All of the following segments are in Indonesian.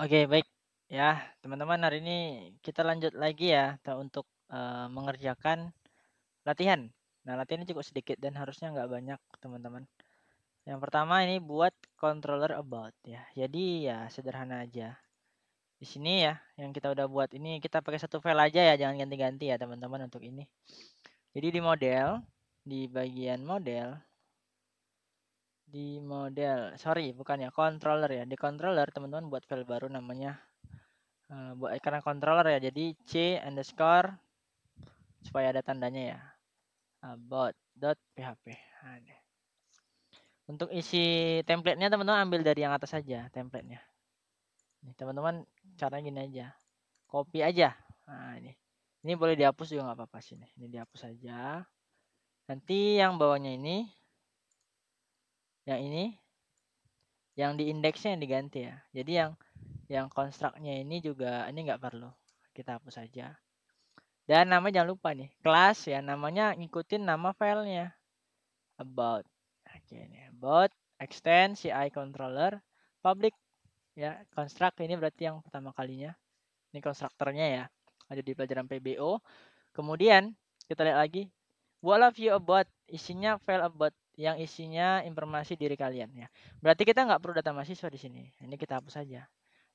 Oke, baik. Ya, teman-teman, hari ini kita lanjut lagi ya untuk mengerjakan latihan. Nah, latihannya cukup sedikit dan harusnya nggak banyak, teman-teman. Yang pertama ini buat controller about ya. Jadi ya sederhana aja. Di sini ya, yang kita udah buat ini kita pakai satu file aja ya, jangan ganti-ganti ya, teman-teman untuk ini. Jadi di model, di bagian model, sorry bukan ya, controller ya. Di controller teman-teman buat file baru namanya buat karena controller ya, jadi c underscore supaya ada tandanya ya, about.php. Nah, untuk isi template-nya teman-teman ambil dari yang atas saja template-nya. Nih teman-teman, caranya gini aja, copy aja. Nah ini boleh dihapus juga nggak apa-apa sih, ini dihapus saja. Nanti yang bawahnya ini, yang di indeksnya yang diganti ya. Jadi yang construct-nya ini juga ini nggak perlu, kita hapus saja. Dan nama jangan lupa nih, kelas ya, namanya ngikutin nama filenya. About. Oke, ini about extend ci controller public ya, construct ini berarti yang pertama kalinya. Ini konstruktornya ya. Ada di pelajaran PBO. Kemudian kita lihat lagi, buatlah view about, isinya file about yang isinya informasi diri kalian ya. Berarti kita nggak perlu data mahasiswa di sini. Ini kita hapus saja.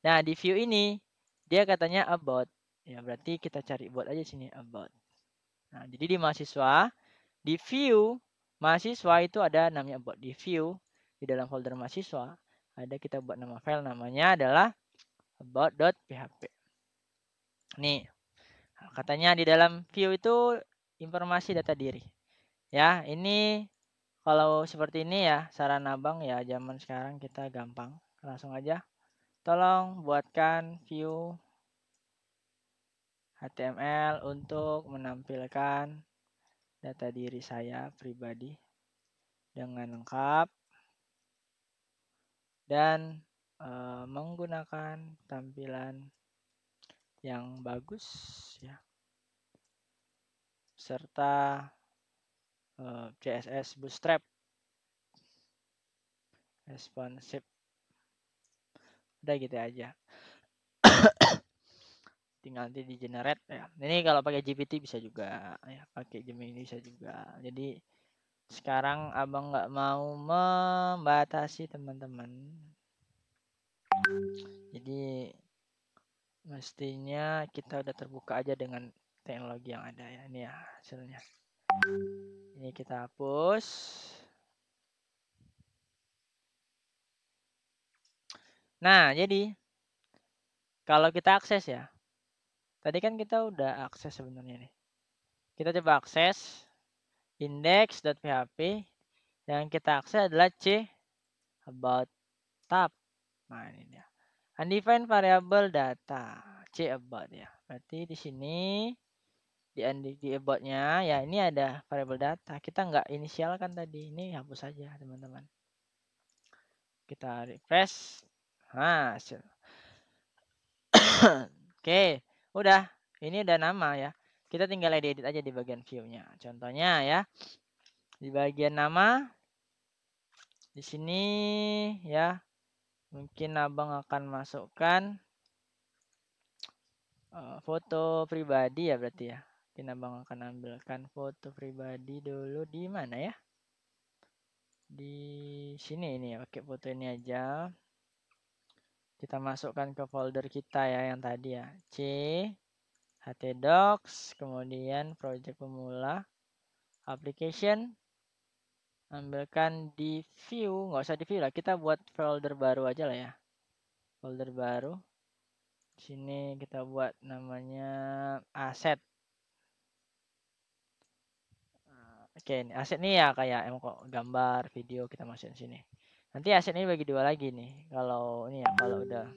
Nah, di view ini dia katanya about. Ya, berarti kita cari buat aja sini about. Nah, jadi di mahasiswa, di view mahasiswa itu ada namanya about. Di view, di dalam folder mahasiswa, ada kita buat nama file, namanya adalah about.php. Nih, katanya di dalam view itu informasi data diri. Ya, ini kalau seperti ini ya, saran abang ya, zaman sekarang kita gampang. Langsung aja, tolong buatkan view HTML untuk menampilkan data diri saya pribadi dengan lengkap dan menggunakan tampilan yang bagus ya, serta CSS Bootstrap responsive. Udah gitu aja. Tinggal nanti di generate ya. Ini kalau pakai GPT bisa juga ya, pakai Gemini bisa juga. Jadi sekarang abang nggak mau membatasi teman-teman. Jadi mestinya kita udah terbuka aja dengan teknologi yang ada ya. Ini ya hasilnya. Ini kita hapus. Nah, jadi kalau kita akses ya. Tadi kan kita udah akses sebenarnya nih. Kita coba akses index.php. Yang kita akses adalah c about tab. Nah, ini dia. Undefined variable data, c about ya. Berarti di sini di about-nya ya, ini ada variable data. Kita nggak inisialkan tadi. Ini hapus saja, teman-teman. Kita refresh. Nah, hasil. Oke, udah. Ini udah nama ya. Kita tinggal edit aja di bagian view-nya. Contohnya ya, di bagian nama, di sini ya, mungkin abang akan masukkan foto pribadi ya, berarti ya. Mungkin abang akan ambilkan foto pribadi dulu di mana ya? Di sini ini ya, pakai foto ini aja. Kita masukkan ke folder kita ya yang tadi ya. C htdocs, kemudian project pemula, application, ambilkan di view, nggak usah di view lah, kita buat folder baru aja lah ya. Folder baru. Di sini kita buat namanya aset. Oke, ini aset nih ya kayak emang kok gambar, video kita masukin sini. Nanti aset ini bagi dua lagi nih. Kalau ini ya, kalau udah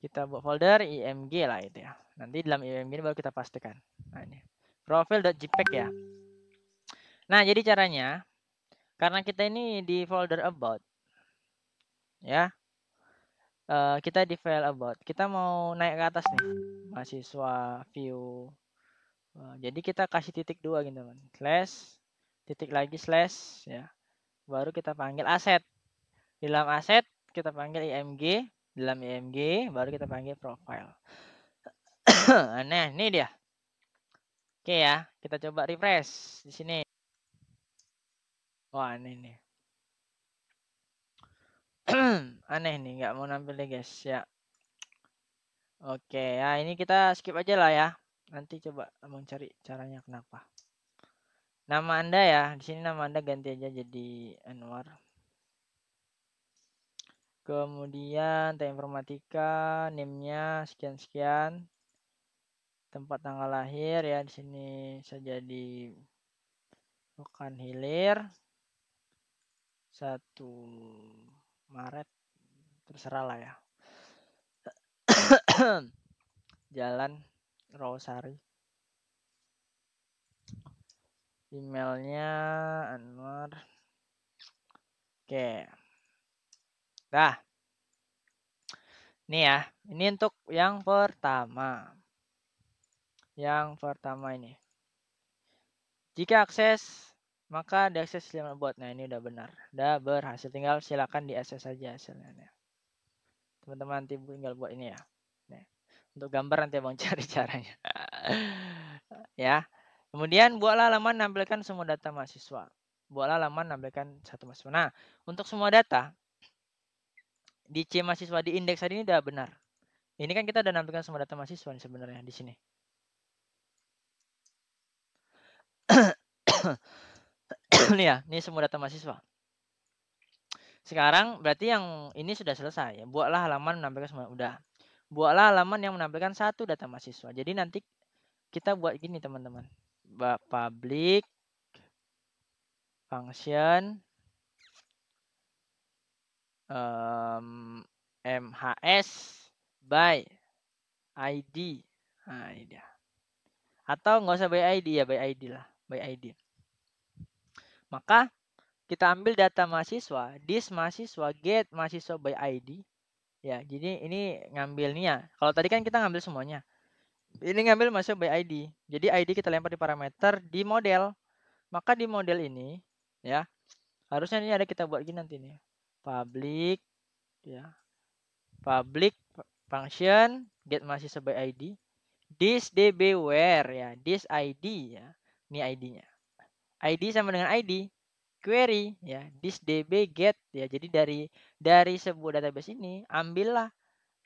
kita buat folder img lah itu ya. Nanti dalam img ini baru kita pastikan. Nah ini profile.jpg ya. Nah jadi caranya, karena kita ini di folder about ya, kita di file about. Kita mau naik ke atas nih, mahasiswa view. Jadi kita kasih titik dua gitu kan, slash titik lagi slash ya. Baru kita panggil aset. Di dalam aset kita panggil img, dalam img baru kita panggil profile. Nah, ini dia. Oke ya, kita coba refresh di sini. Wah, ini nih. Aneh nih, nggak mau nampil deh guys ya. Oke ya, ini kita skip aja lah ya. Nanti coba abang cari caranya kenapa. Nama Anda ya, di sini nama Anda ganti aja jadi Anwar. Kemudian Teknik Informatika, NIM-nya sekian-sekian. Tempat tanggal lahir ya, di sini saya jadi Pekan Hilir 1 Maret, terserah lah ya. Jalan Rawasari. Emailnya Anwar. Oke. Dah. Ini ya. Ini untuk yang pertama. Yang pertama ini. Jika akses, maka diakses lewat bot. Nah, ini udah benar. Udah berhasil. Tinggal silakan diakses saja hasilnya. Teman-teman nanti tinggal buat ini ya. Nih. Untuk gambar nanti abang cari caranya. Ya. Kemudian buatlah halaman menampilkan semua data mahasiswa. Buatlah halaman menampilkan satu mahasiswa. Nah, untuk semua data di C mahasiswa di indeks tadi ini udah benar. Ini kan kita udah nampilkan semua data mahasiswa nih sebenarnya di sini. Nih ya, ini semua data mahasiswa. Sekarang berarti yang ini sudah selesai ya. Buatlah halaman menampilkan semua. Udah. Buatlah halaman yang menampilkan satu data mahasiswa. Jadi nanti kita buat gini teman-teman. Public function MHS by ID. Nah, ini dia. Atau nggak usah by ID ya, by ID lah, by ID. Maka kita ambil data mahasiswa, this mahasiswa get mahasiswa by ID. Ya, jadi ini ngambilnya. Kalau tadi kan kita ngambil semuanya. Ini ngambil mahasiswa by ID. Jadi ID kita lempar di parameter di model. Maka di model ini ya, harusnya ini ada kita buat gini nanti nih. Public ya. Public function get mahasiswa by ID. This db where ya, this ID ya. Ini ID-nya. ID sama dengan ID query ya, this db get ya. Jadi dari sebuah database ini ambillah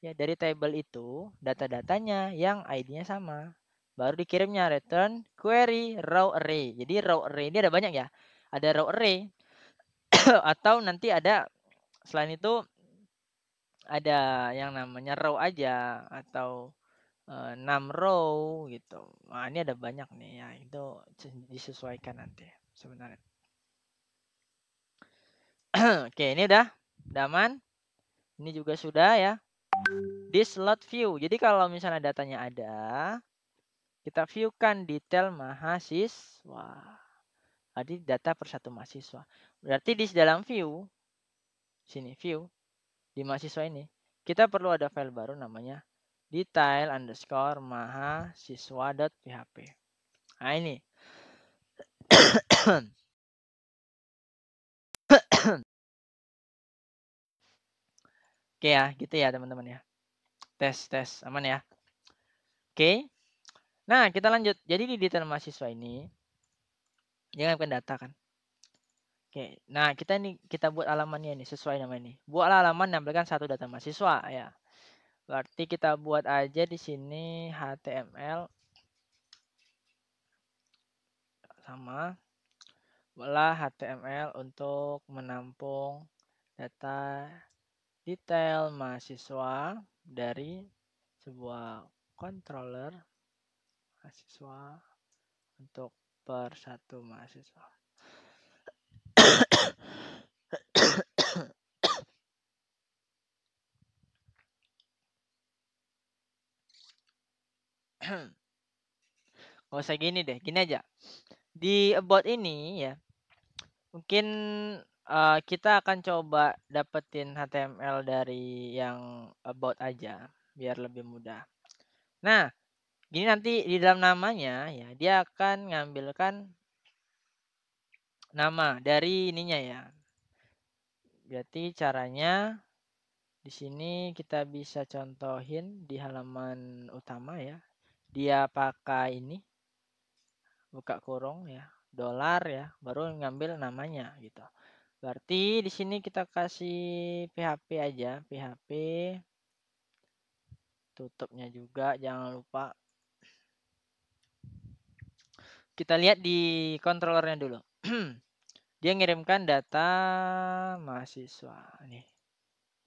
ya dari table itu data-datanya yang ID-nya sama. Baru dikirimnya return query row array. Jadi row array ini ada banyak ya. Ada row array atau nanti ada selain itu ada yang namanya row aja atau 6 row gitu. Nah, ini ada banyak nih ya. Itu disesuaikan nanti sebenarnya. Oke, ini udah aman. Ini juga sudah ya. This slot view. Jadi kalau misalnya datanya ada, kita viewkan detail mahasiswa. Tadi data per satu mahasiswa. Berarti di dalam view, sini view, di mahasiswa ini, kita perlu ada file baru namanya detail underscore mahasiswa.php. Nah ini. Oke ya, gitu ya teman-teman ya. Tes aman ya. Oke. Nah, kita lanjut. Jadi di detail mahasiswa ini jangan bukan data kan. Oke. Nah, kita buat halamannya ini sesuai nama ini. Buat halaman menampilkan satu data mahasiswa ya. Berarti kita buat aja di sini HTML sama. Buatlah HTML untuk menampung data detail mahasiswa dari sebuah controller mahasiswa untuk per satu mahasiswa. Gak usah gini deh, gini aja. Di about ini ya, mungkin kita akan coba dapetin HTML dari yang about aja, biar lebih mudah. Nah, gini nanti di dalam namanya ya, dia akan ngambilkan nama dari ininya ya. Berarti caranya di sini kita bisa contohin di halaman utama ya. Dia pakai ini, buka kurung ya, dolar ya, baru ngambil namanya gitu. Berarti di sini kita kasih PHP aja, PHP. Tutupnya juga jangan lupa. Kita lihat di controllernya dulu. Dia ngirimkan data mahasiswa nih.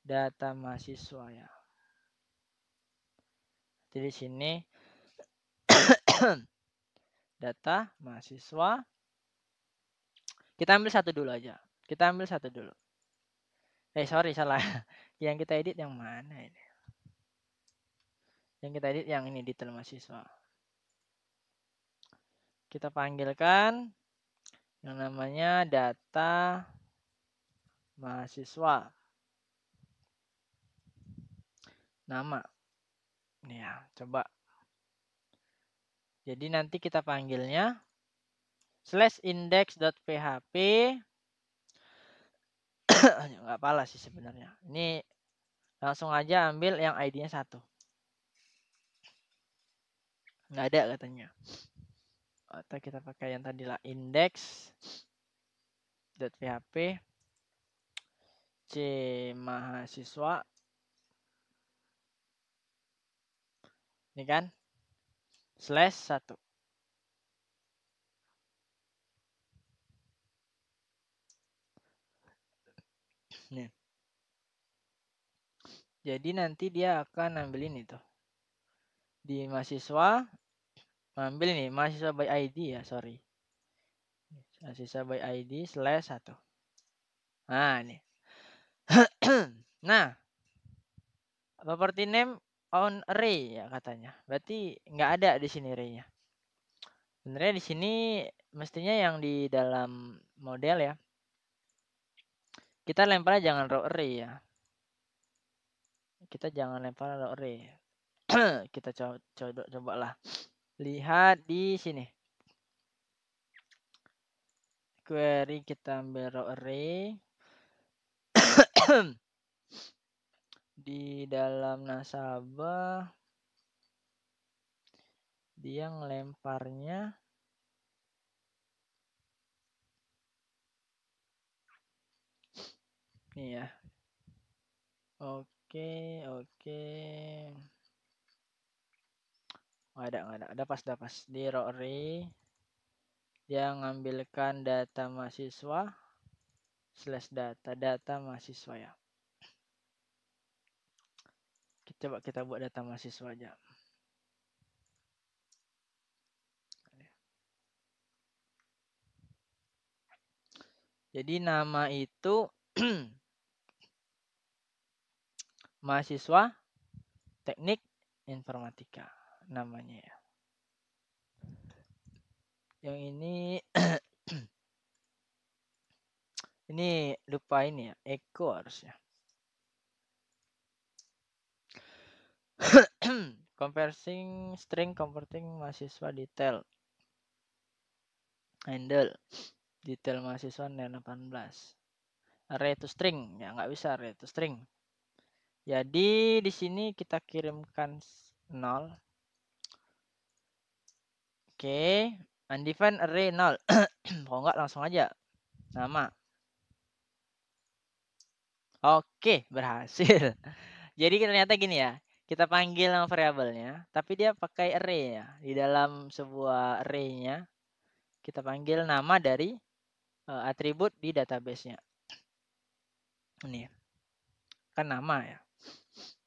Data mahasiswa ya. Jadi di sini data mahasiswa. Kita ambil satu dulu aja. Kita ambil satu dulu. Sorry salah. Yang kita edit yang mana ini? Yang kita edit yang ini detail mahasiswa. Kita panggilkan yang namanya data mahasiswa. Nama. Nih ya, coba. Jadi nanti kita panggilnya /index.php. Nggak apalah sih sebenarnya. Ini langsung aja ambil yang ID-nya 1. Nggak ada katanya. Atau kita pakai yang tadi lah, index.php c mahasiswa. Ini kan /1. Nih. Jadi nanti dia akan ambil ini tuh. Di mahasiswa ambil ini mahasiswa by ID ya, sorry. Mahasiswa by ID /1. Nah, ini. Nah, property name on array ya katanya. Berarti nggak ada di sini array-nya. Sebenarnya di sini mestinya yang di dalam model ya. Kita lempar jangan row array ya. Kita jangan lempar row array. Kita cobalah. Lihat di sini. Query kita ambil row array. Di dalam nasabah dia ngelemparnya nih ya. Oke. Nggak ada pas di row array dia ngambilkan data mahasiswa /data mahasiswa ya. Coba kita buat data mahasiswa aja. Jadi nama itu mahasiswa teknik informatika namanya ya. Yang ini ini lupa ini ya, echo harusnya. Converting string converting mahasiswa detail. Handle detail mahasiswa 18. Array to string ya, nggak bisa array to string. Jadi di sini kita kirimkan 0. Oke, undefined array 0. Kalau nggak langsung aja nama. Oke, berhasil. Jadi ternyata gini ya, kita panggil nama variabelnya, tapi dia pakai array ya. Di dalam sebuah array-nya kita panggil nama dari atribut di database-nya. Ini kan nama ya.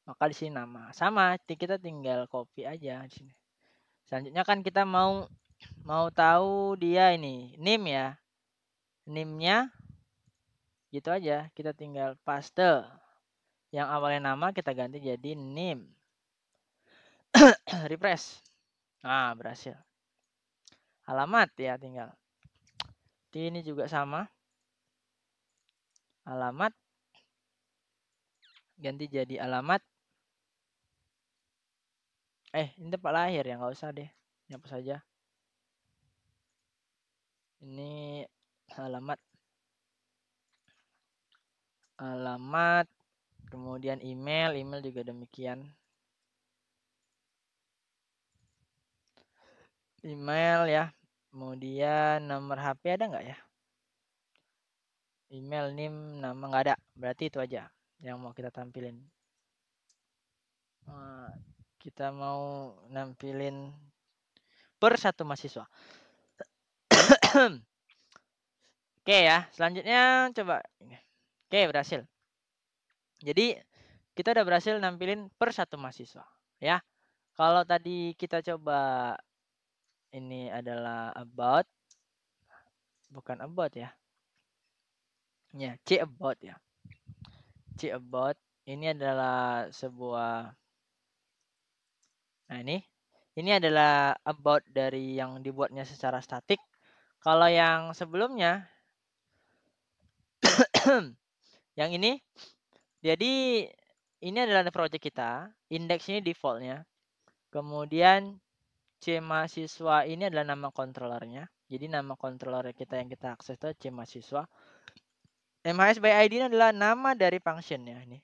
Maka di sini nama. Sama, kita tinggal copy aja di sini. Selanjutnya kan kita mau tahu dia ini name ya. Name-nya gitu aja. Kita tinggal paste. Yang awalnya nama kita ganti jadi name. Refresh. Nah, berhasil. Alamat ya tinggal. Ini juga sama. Alamat ganti jadi alamat. Ini tempat lahir ya, nggak usah deh. Hapus saja. Ini alamat. alamat, kemudian email juga demikian. Email ya, kemudian nomor HP ada nggak ya? Email, NIM, nama nggak ada, berarti itu aja yang mau kita tampilin. Kita mau nampilin per satu mahasiswa. Oke ya, selanjutnya coba. Oke, berhasil. Jadi kita udah berhasil nampilin per satu mahasiswa ya. Kalau tadi kita coba ini adalah about, bukan about ya. Ya, C about ya. C about ini adalah sebuah. Nah, ini adalah about dari yang dibuatnya secara statik. Kalau yang sebelumnya yang ini, jadi ini adalah project kita, indeks ini defaultnya. Kemudian C mahasiswa ini adalah nama controllernya. Jadi nama controller kita yang kita akses itu C mahasiswa. MHS by ID ini adalah nama dari functionnya ini.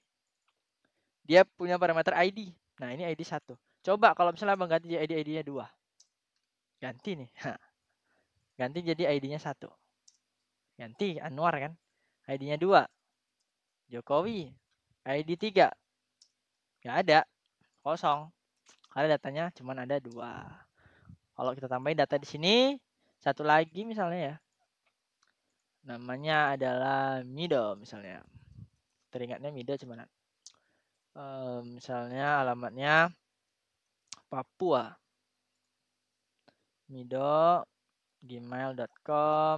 Dia punya parameter ID. Nah, ini ID 1. Coba kalau misalnya Bang ganti ID-nya 2. Ganti nih. Ganti jadi ID-nya 1. Ganti Anwar kan. ID-nya 2. Jokowi. ID 3. Gak ada. Kosong. Karena datanya cuma ada 2. Kalau kita tambahin data di sini, satu lagi misalnya ya. Namanya adalah Mido misalnya. Teringatnya Mido cuman misalnya alamatnya Papua. Mido gmail.com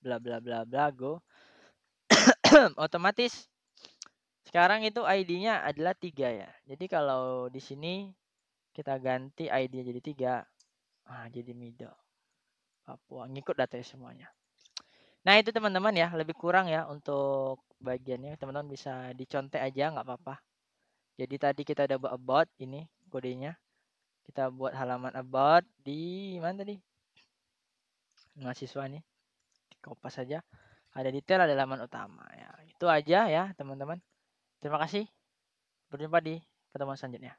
bla bla bla bla go. Otomatis sekarang itu ID-nya adalah 3 ya. Jadi kalau di sini kita ganti ID jadi 3. Jadi Mido Papua, ngikut datanya semuanya. Nah, itu teman-teman ya, lebih kurang ya untuk bagiannya. Teman-teman bisa dicontek aja nggak apa-apa. Jadi tadi kita udah buat about ini kodenya. Kita buat halaman about di mana tadi? Mahasiswa nih. Kopas saja. Ada detail, ada halaman utama ya. Itu aja ya, teman-teman. Terima kasih. Berjumpa di pertemuan selanjutnya.